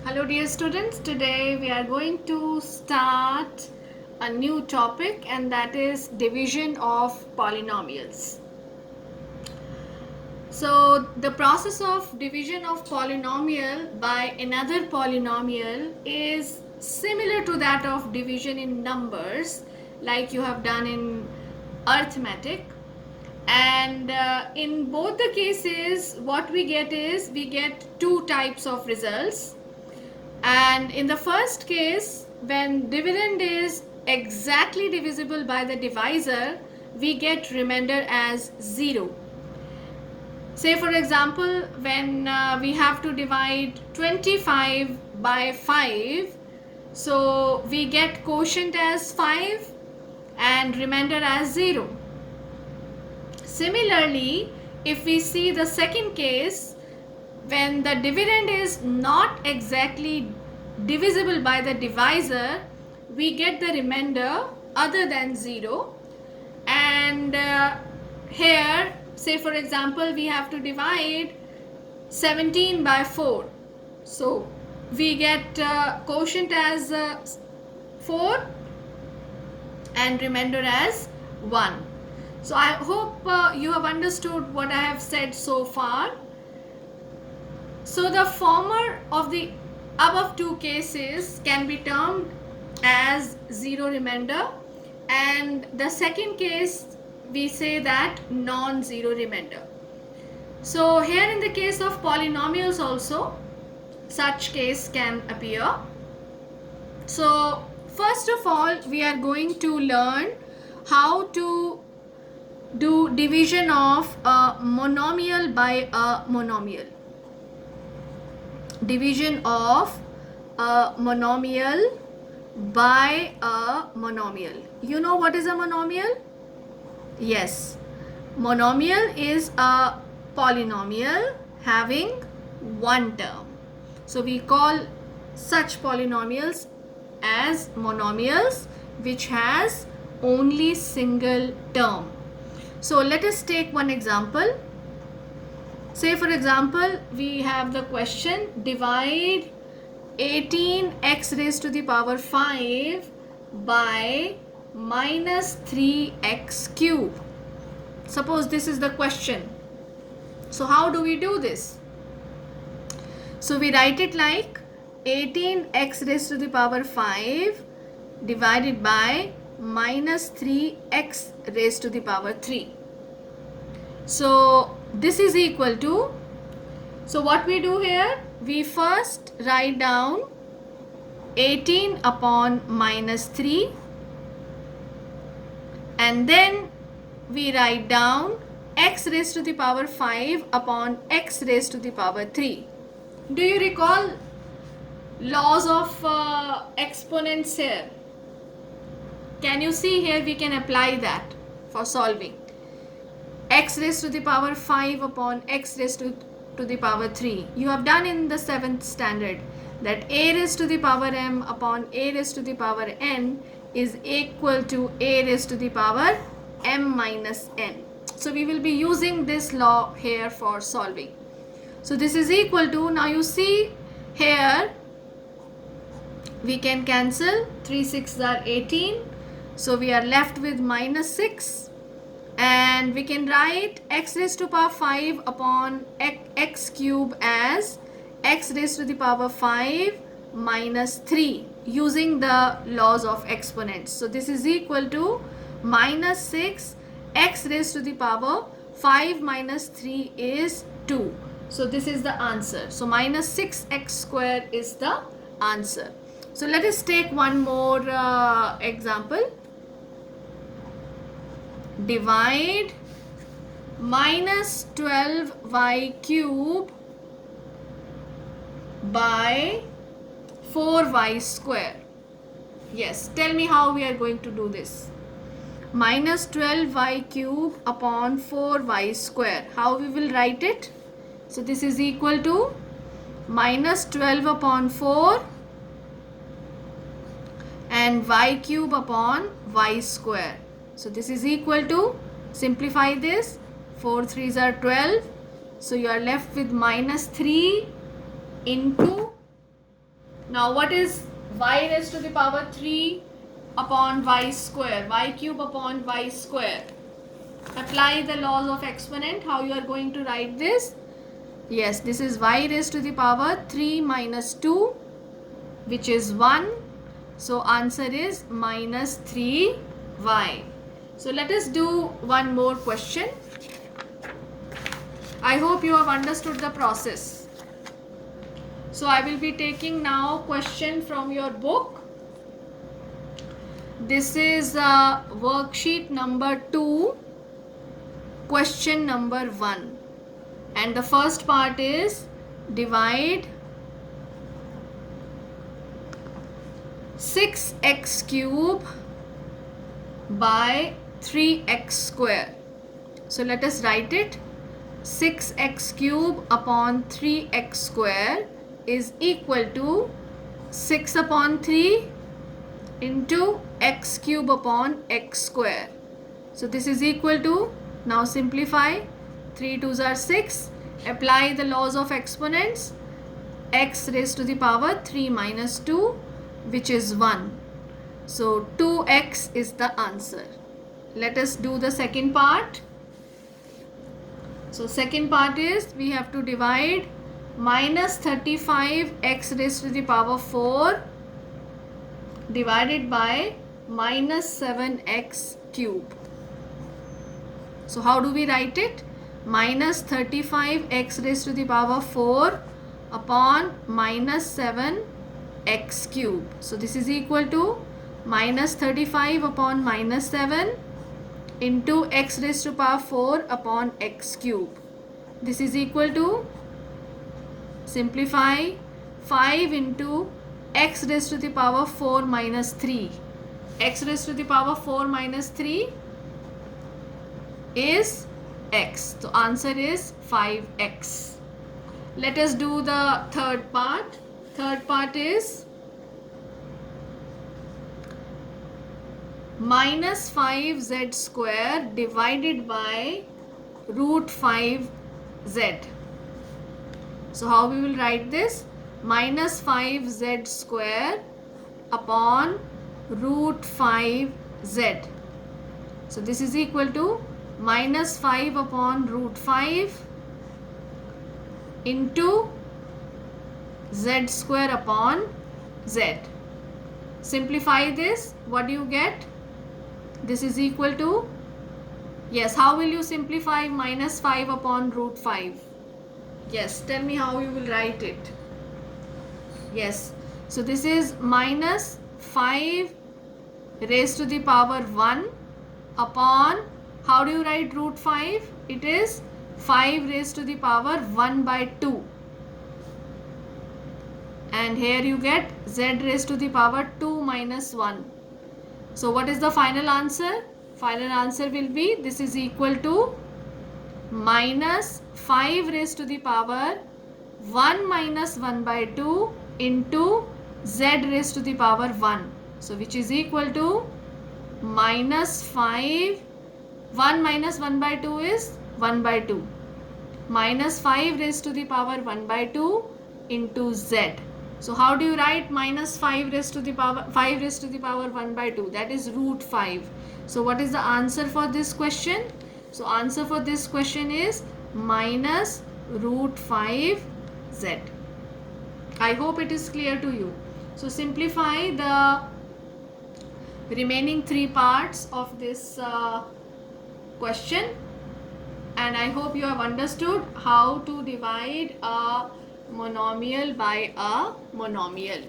Hello dear students, today we are going to start a new topic, and that is division of polynomials. So the process of division of polynomial by another polynomial is similar to that of division in numbers, like you have done in arithmetic. And in both the cases what we get two types of results. And in the first case, when dividend is exactly divisible by the divisor, we get remainder as 0. Say for example, when we have to divide 25 by 5, so we get quotient as 5 and remainder as 0. Similarly, if we see the second case, when the dividend is not exactly divisible by the divisor, we get the remainder other than 0. And here, say for example, we have to divide 17 by 4. So we get quotient as 4 and remainder as 1. So I hope you have understood what I have said so far. So the former of the above two cases can be termed as 0 remainder, and the second case we say that non-zero remainder. So here in the case of polynomials also such case can appear. So first of all, we are going to learn how to do division of a monomial by a monomial. Division of a monomial by a monomial. You know what is a monomial? Yes. Monomial is a polynomial having one term. So we call such polynomials as monomials which has only single term. So let us take one example. Say for example, we have the question, divide 18x raised to the power 5 by minus 3x cube. Suppose this is the question. So how do we do this? So we write it like 18x raised to the power 5 divided by minus 3x raised to the power 3. So this is equal to, so what we do here, we first write down 18 upon minus 3, and then we write down x raised to the power 5 upon x raised to the power 3. Do you recall laws of exponents here? Can you see here we can apply that for solving? X raised to the power 5 upon x raised to the power 3. You have done in the 7th standard that a raised to the power m upon a raised to the power n is equal to a raised to the power m minus n. So we will be using this law here for solving. So this is equal to, now you see here we can cancel, 3 6 are 18. So we are left with minus 6. And we can write x raised to power 5 upon x cube as x raised to the power 5 minus 3 using the laws of exponents. So this is equal to minus 6 x raised to the power 5 minus 3 is 2. So this is the answer. So minus 6x square is the answer. So let us take one more example. Divide minus 12y cube by 4y square. Yes, tell me how we are going to do this. Minus 12y cube upon 4y square. How we will write it? So this is equal to minus 12 upon 4 and y cube upon y square. So this is equal to, simplify this, 4 3s are 12. So you are left with minus 3 into Now what is y raised to the power 3 upon y square? Y cube upon y square. Apply the laws of exponent. How you are going to write this? Yes, this is y raised to the power 3 minus 2, which is 1. So answer is minus 3y. So let us do one more question. I hope you have understood the process. So I will be taking now question from your book. This is worksheet number 2, question number 1. And the first part is divide 6x cube by 3x square. So let us write it. 6x cube upon 3x square is equal to 6 upon 3 into x cube upon x square. So this is equal to, now simplify, 3 2s are 6, apply the laws of exponents, x raised to the power 3 minus 2, which is 1. So 2x is the answer. Let us do the second part. So second part is we have to divide minus 35x raised to the power 4 divided by minus 7x cube. So how do we write it? Minus 35x raised to the power 4 upon minus 7x cube. So this is equal to minus 35 upon minus 7 into x raised to power 4 upon x cube. This is equal to, simplify, 5 into x raised to the power 4 minus 3. X raised to the power 4 minus 3 is x. So answer is 5x. Let us do the third part. Third part is minus 5z square divided by root 5z. So how we will write this? Minus 5z square upon root 5z. So this is equal to minus 5 upon root 5 into z square upon z. Simplify this. What do you get? This is equal to, yes, how will you simplify minus 5 upon root 5? Yes, tell me how you will write it. Yes, so this is minus 5 raised to the power 1 upon, how do you write root 5? It is 5 raised to the power 1 by 2. And here you get z raised to the power 2 minus 1. So what is the final answer? Final answer will be, this is equal to minus 5 raised to the power 1 minus 1 by 2 into z raised to the power 1. So which is equal to minus 5, 1 minus 1 by 2 is 1 by 2. Minus 5 raised to the power 1 by 2 into z. So how do you write minus 5 raised to the power 1 by 2? That is root 5. So what is the answer for this question? So answer for this question is minus root 5z. I hope it is clear to you. So simplify the remaining 3 parts of this question, and I hope you have understood how to divide a monomial by a monomial.